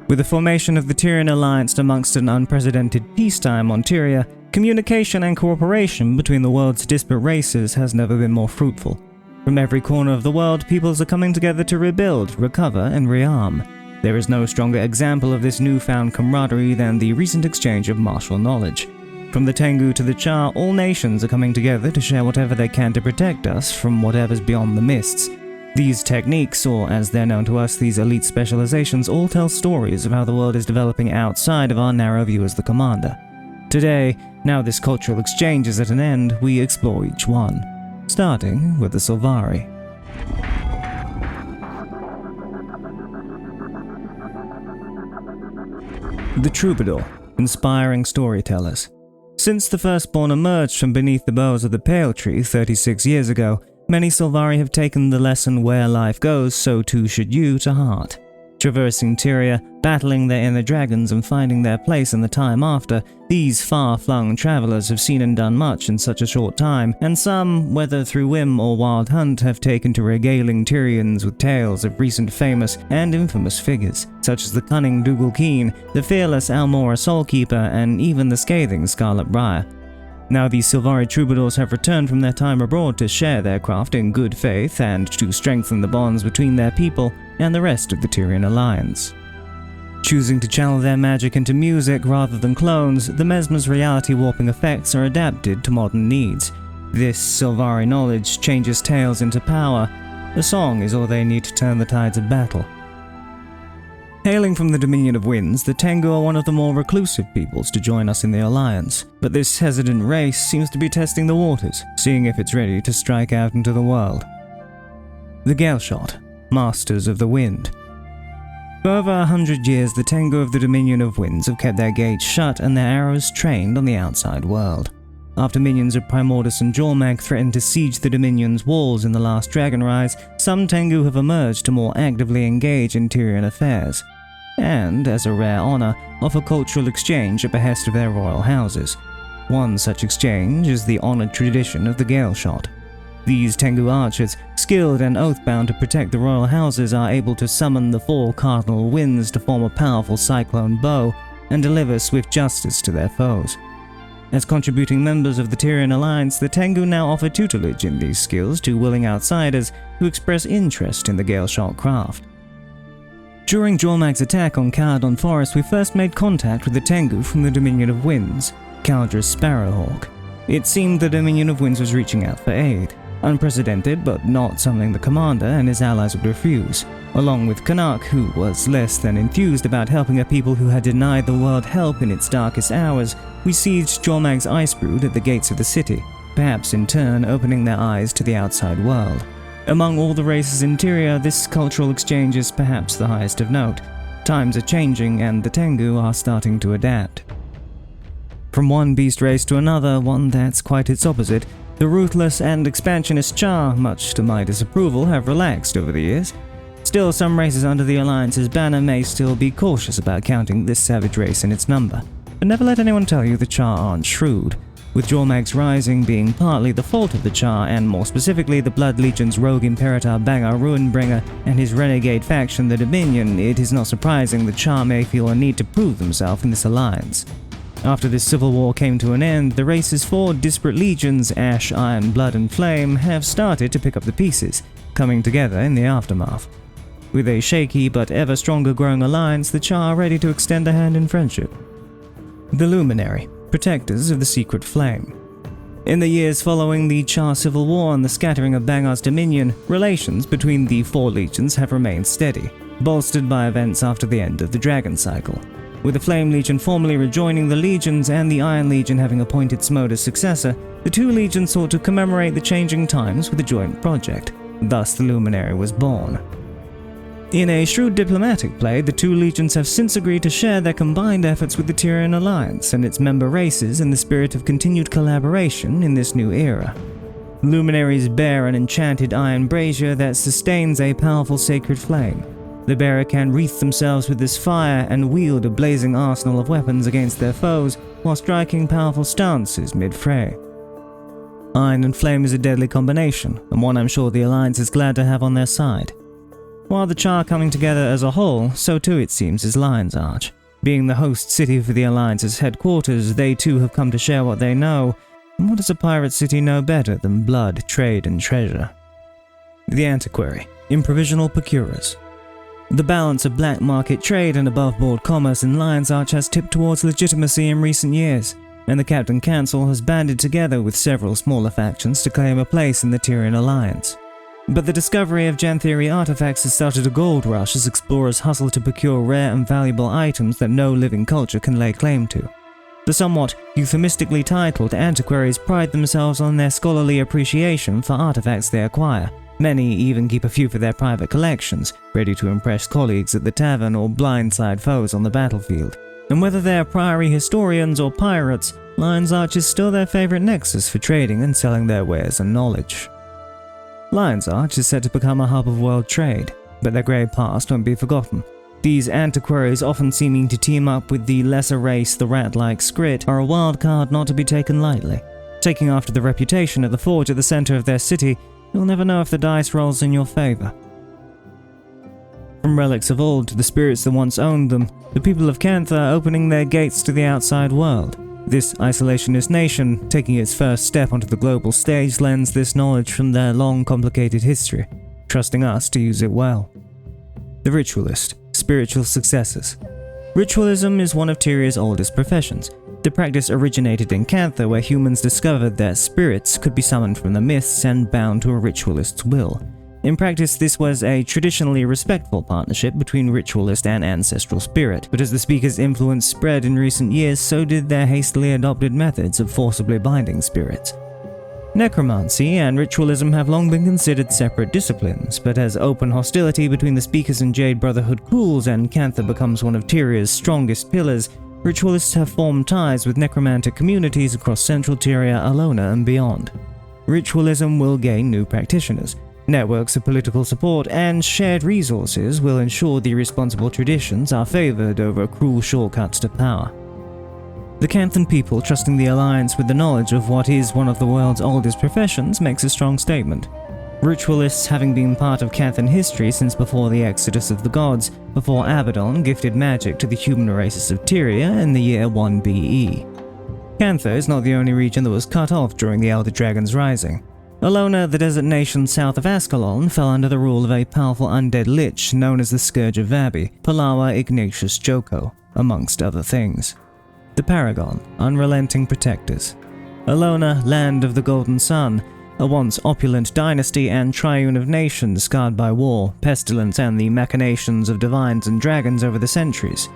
With the formation of the Tyrian alliance amongst an unprecedented peacetime on Tyria, communication and cooperation between the world's disparate races has never been more fruitful. From every corner of the world, peoples are coming together to rebuild, recover, and rearm. There is no stronger example of this newfound camaraderie than the recent exchange of martial knowledge. From the Tangu to the Charr, all nations are coming together to share whatever they can to protect us from whatever's beyond the mists. These techniques, or as they're known to us, these elite specializations, all tell stories of how the world is developing outside of our narrow view as the commander. Today, now this cultural exchange is at an end, we explore each one, starting with the Sulvari. The Troubadour, inspiring storytellers. Since the firstborn emerged from beneath the boughs of the Pale Tree 36 years ago, many Sulvari have taken the lesson where life goes, so too should you to heart. Traversing Tyria, battling their inner dragons and finding their place in the time after, these far-flung travelers have seen and done much in such a short time, and some, whether through whim or wild hunt, have taken to regaling Tyrians with tales of recent famous and infamous figures, such as the cunning Dougal Keen, the fearless Almora Soulkeeper, and even the scathing Scarlet Briar. Now these Sulvari troubadours have returned from their time abroad to share their craft in good faith and to strengthen the bonds between their people and the rest of the Tyrian alliance. Choosing to channel their magic into music rather than clones, the Mesmer's reality-warping effects are adapted to modern needs. This Sulvari knowledge changes tales into power. A song is all they need to turn the tides of battle. Hailing from the Dominion of Winds, the Tangu are one of the more reclusive peoples to join us in the alliance, but this hesitant race seems to be testing the waters, seeing if it's ready to strike out into the world. The Galeshot, Masters of the Wind. For over 100 years, the Tangu of the Dominion of Winds have kept their gates shut and their arrows trained on the outside world. After minions of Primordus and Jormag threatened to siege the Dominion's walls in the last Dragon Rise, some Tangu have emerged to more actively engage in Tyrian affairs, and, as a rare honor, offer cultural exchange at behest of their royal houses. One such exchange is the honored tradition of the Galeshot. These Tangu archers, skilled and oath-bound to protect the royal houses, are able to summon the 4 cardinal winds to form a powerful cyclone bow and deliver swift justice to their foes. As contributing members of the Tyrian alliance, the Tangu now offer tutelage in these skills to willing outsiders who express interest in the Galeshot craft. During Jormag's attack on Caradon Forest, we first made contact with the Tangu from the Dominion of Winds, Caldra's Sparrowhawk. It seemed the Dominion of Winds was reaching out for aid. Unprecedented, but not something the commander and his allies would refuse. Along with Canuck, who was less than enthused about helping a people who had denied the world help in its darkest hours, we sieged Jormag's ice brood at the gates of the city, perhaps in turn opening their eyes to the outside world. Among all the races in Tyria, this cultural exchange is perhaps the highest of note. Times are changing and the Tangu are starting to adapt. From one beast race to another, one that's quite its opposite, the ruthless and expansionist Charr, much to my disapproval, have relaxed over the years. Still, some races under the Alliance's banner may still be cautious about counting this savage race in its number. But never let anyone tell you the Charr aren't shrewd. With Jormag's rising being partly the fault of the Charr, and more specifically the Blood Legion's rogue Imperator Bangar Ruinbringer and his renegade faction the Dominion, it is not surprising the Charr may feel a need to prove themselves in this alliance. After this civil war came to an end, the race's 4 disparate legions, Ash, Iron, Blood and Flame, have started to pick up the pieces, coming together in the aftermath. With a shaky but ever stronger growing alliance, the Charr are ready to extend a hand in friendship. The Luminary, protectors of the secret flame. In the years following the Charr civil war and the scattering of Bangar's dominion, relations between the 4 legions have remained steady, bolstered by events after the end of the Dragon Cycle. With the Flame Legion formally rejoining the legions and the Iron Legion having appointed Smoda's successor, the 2 legions sought to commemorate the changing times with a joint project. Thus the Luminary was born. In a shrewd diplomatic play, the 2 legions have since agreed to share their combined efforts with the Tyrian Alliance and its member races in the spirit of continued collaboration in this new era. Luminaries bear an enchanted iron brazier that sustains a powerful sacred flame. The bearer can wreath themselves with this fire and wield a blazing arsenal of weapons against their foes while striking powerful stances mid-fray. Iron and flame is a deadly combination, and one I'm sure the Alliance is glad to have on their side. While the Charr coming together as a whole, so too it seems is Lion's Arch. Being the host city for the Alliance's headquarters, they too have come to share what they know, and what does a pirate city know better than blood, trade, and treasure? The Antiquary, Improvisional Procurers. The balance of black market trade and above-board commerce in Lion's Arch has tipped towards legitimacy in recent years, and the Captain Council has banded together with several smaller factions to claim a place in the Tyrian alliance. But the discovery of Janthiri artifacts has started a gold rush as explorers hustle to procure rare and valuable items that no living culture can lay claim to. The somewhat euphemistically titled antiquaries pride themselves on their scholarly appreciation for artifacts they acquire. Many even keep a few for their private collections, ready to impress colleagues at the tavern or blindside foes on the battlefield. And whether they are priory historians or pirates, Lion's Arch is still their favorite nexus for trading and selling their wares and knowledge. Lion's Arch is set to become a hub of world trade, but their grey past won't be forgotten. These antiquaries, often seeming to team up with the lesser race, the rat-like Skrit, are a wild card not to be taken lightly. Taking after the reputation of the forge at the centre of their city, you'll never know if the dice rolls in your favour. From relics of old to the spirits that once owned them, the people of Cantha are opening their gates to the outside world. This isolationist nation, taking its first step onto the global stage, lends this knowledge from their long, complicated history, trusting us to use it well. The Ritualist, Spiritual Successors. Ritualism is one of Tyria's oldest professions. The practice originated in Cantha, where humans discovered that spirits could be summoned from the myths and bound to a ritualist's will. In practice, this was a traditionally respectful partnership between ritualist and ancestral spirit, but as the speaker's influence spread in recent years, so did their hastily adopted methods of forcibly binding spirits. Necromancy and ritualism have long been considered separate disciplines, but as open hostility between the speakers and Jade Brotherhood cools and Cantha becomes one of Tyria's strongest pillars, ritualists have formed ties with necromantic communities across central Tyria, Alona, and beyond. Ritualism will gain new practitioners. Networks of political support and shared resources will ensure the responsible traditions are favored over cruel shortcuts to power. The Canthan people trusting the Alliance with the knowledge of what is one of the world's oldest professions makes a strong statement. Ritualists, having been part of Canthan history since before the Exodus of the Gods, before Abaddon gifted magic to the human races of Tyria in the year 1 BE. Cantha is not the only region that was cut off during the Elder Dragon's Rising. Alona, the desert nation south of Ascalon, fell under the rule of a powerful undead lich known as the Scourge of Vabi, Palawa Ignatius Joko, amongst other things. The Paragon, Unrelenting Protectors. Alona, Land of the Golden Sun, a once opulent dynasty and triune of nations scarred by war, pestilence, and the machinations of divines and dragons over the centuries.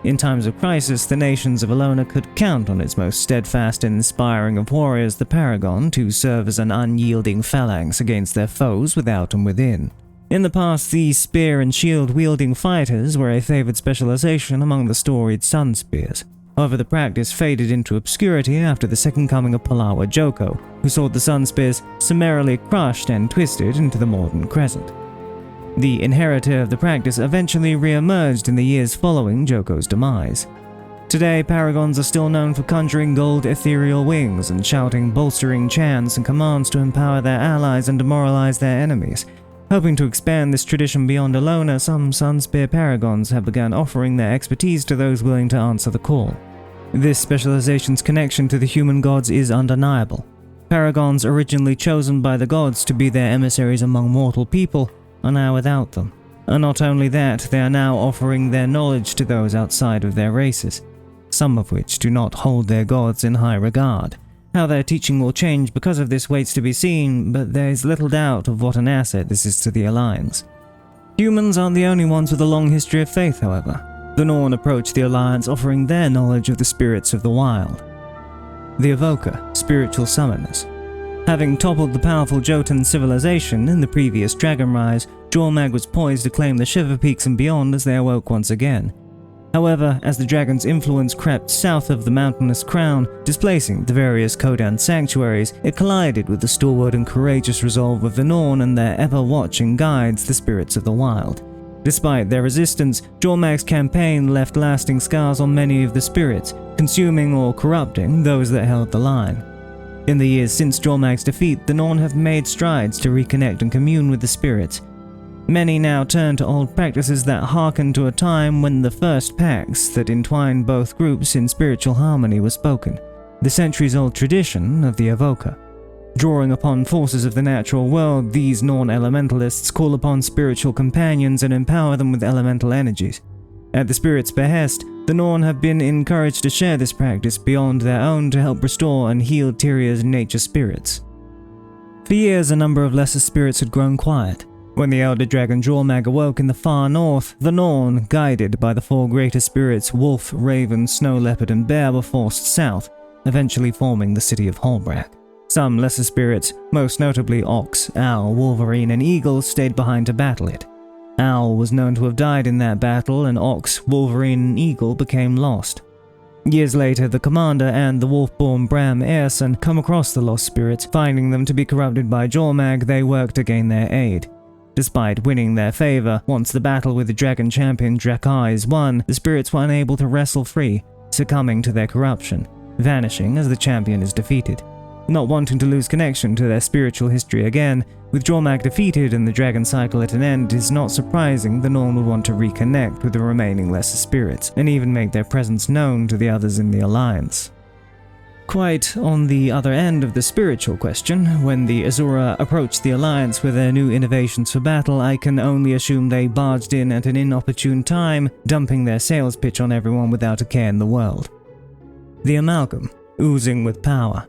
In times of crisis, the nations of Elona could count on its most steadfast and inspiring of warriors, the Paragon, to serve as an unyielding phalanx against their foes without and within. In the past, these spear and shield-wielding fighters were a favoured specialization among the storied Sun Spears. However, the practice faded into obscurity after the second coming of Palawa Joko, who saw the Sun Spears summarily crushed and twisted into the modern crescent. The inheritor of the practice eventually re-emerged in the years following Joko's demise. Today, Paragons are still known for conjuring gold ethereal wings and shouting bolstering chants and commands to empower their allies and demoralize their enemies. Hoping to expand this tradition beyond Alona, some Sunspear Paragons have begun offering their expertise to those willing to answer the call. This specialization's connection to the human gods is undeniable. Paragons, originally chosen by the gods to be their emissaries among mortal people, are now without them. And not only that, they are now offering their knowledge to those outside of their races, some of which do not hold their gods in high regard. How their teaching will change because of this waits to be seen, but there is little doubt of what an asset this is to the Alliance. Humans aren't the only ones with a long history of faith, however. The Norn approach the Alliance offering their knowledge of the spirits of the wild. The Evoker, Spiritual Summoners. Having toppled the powerful Jotun civilization in the previous Dragon Rise, Jormag was poised to claim the Shiver Peaks and beyond as they awoke once again. However, as the dragon's influence crept south of the mountainous crown, displacing the various Kodan sanctuaries, it collided with the stalwart and courageous resolve of the Norn and their ever-watching guides, the spirits of the wild. Despite their resistance, Jormag's campaign left lasting scars on many of the spirits, consuming or corrupting those that held the line. In the years since Jormag's defeat, the Norn have made strides to reconnect and commune with the spirits. Many now turn to old practices that harken to a time when the first pacts that entwined both groups in spiritual harmony were spoken, the centuries-old tradition of the Evoker. Drawing upon forces of the natural world, these Norn elementalists call upon spiritual companions and empower them with elemental energies. At the spirit's behest, the Norn have been encouraged to share this practice beyond their own to help restore and heal Tyria's nature spirits. For years, a number of lesser spirits had grown quiet. When the elder dragon Jormag awoke in the far north, the Norn, guided by the four greater spirits Wolf, Raven, Snow Leopard, and Bear, were forced south, eventually forming the city of Hallbrack. Some lesser spirits, most notably Ox, Owl, Wolverine, and Eagle, stayed behind to battle it. Owl was known to have died in that battle, and Ox, Wolverine, and Eagle became lost. Years later, the commander and the wolf-born Bram Aerson come across the lost spirits. Finding them to be corrupted by Jormag, they work to gain their aid. Despite winning their favor, once the battle with the dragon champion Drakkar is won, the spirits were unable to wrestle free, succumbing to their corruption, vanishing as the champion is defeated. Not wanting to lose connection to their spiritual history again, with Jormag defeated and the dragon cycle at an end, it is not surprising the Norn would want to reconnect with the remaining lesser spirits, and even make their presence known to the others in the Alliance. Quite on the other end of the spiritual question, when the Azura approached the Alliance with their new innovations for battle, I can only assume they barged in at an inopportune time, dumping their sales pitch on everyone without a care in the world. The Amalgam, oozing with power.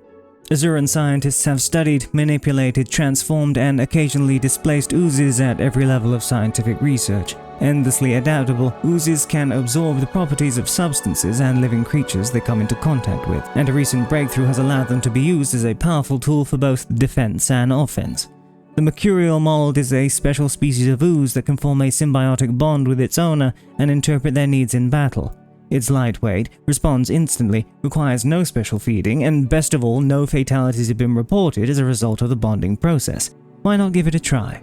Azuran scientists have studied, manipulated, transformed, and occasionally displaced oozes at every level of scientific research. Endlessly adaptable, oozes can absorb the properties of substances and living creatures they come into contact with, and a recent breakthrough has allowed them to be used as a powerful tool for both defense and offense. The mercurial mold is a special species of ooze that can form a symbiotic bond with its owner and interpret their needs in battle. It's lightweight, responds instantly, requires no special feeding, and best of all, no fatalities have been reported as a result of the bonding process. Why not give it a try?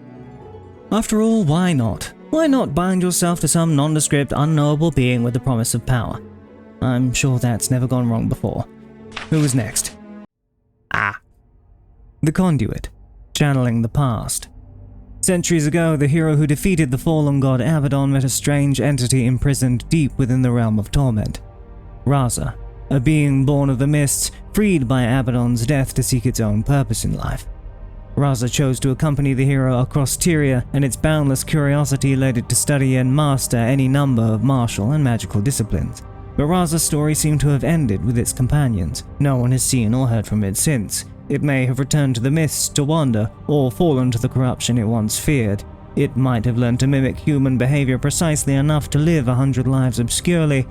After all, why not? Why not bind yourself to some nondescript, unknowable being with the promise of power? I'm sure that's never gone wrong before. Who was next? The Conduit, channeling the past. Centuries ago, the hero who defeated the fallen god Abaddon met a strange entity imprisoned deep within the realm of torment. Raza, a being born of the mists, freed by Abaddon's death to seek its own purpose in life. Raza chose to accompany the hero across Tyria, and its boundless curiosity led it to study and master any number of martial and magical disciplines. But Raza's story seemed to have ended with its companions. No one has seen or heard from it since. It may have returned to the mists to wander, or fallen to the corruption it once feared. It might have learned to mimic human behavior precisely enough to live 100 lives obscurely,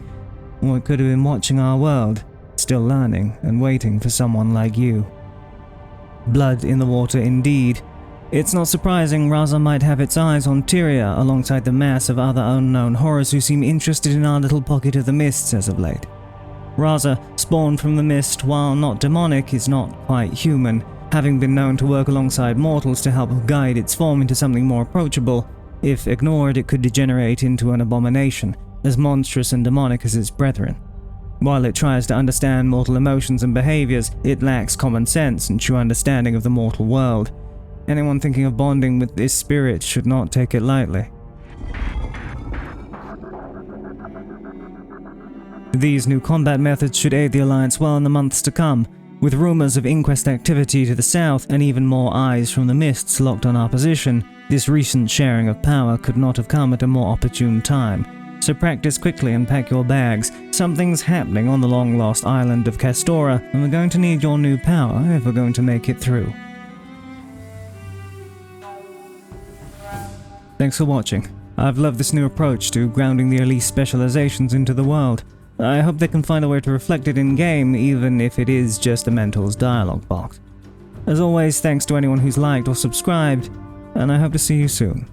or it could have been watching our world, still learning and waiting for someone like you. Blood in the water indeed. It's not surprising Raza might have its eyes on Tyria alongside the mass of other unknown horrors who seem interested in our little pocket of the mists as of late. Raza, spawned from the mist, while not demonic, is not quite human, having been known to work alongside mortals to help guide its form into something more approachable. If ignored, it could degenerate into an abomination, as monstrous and demonic as its brethren. While it tries to understand mortal emotions and behaviors, it lacks common sense and true understanding of the mortal world. Anyone thinking of bonding with this spirit should not take it lightly. These new combat methods should aid the Alliance well in the months to come. With rumors of inquest activity to the south and even more eyes from the mists locked on our position, this recent sharing of power could not have come at a more opportune time. So practice quickly and pack your bags. Something's happening on the long-lost island of Castora, and we're going to need your new power if we're going to make it through. Thanks for watching. I've loved this new approach to grounding the elite specializations into the world. I hope they can find a way to reflect it in-game, even if it is just a Mental's dialogue box. As always, thanks to anyone who's liked or subscribed, and I hope to see you soon.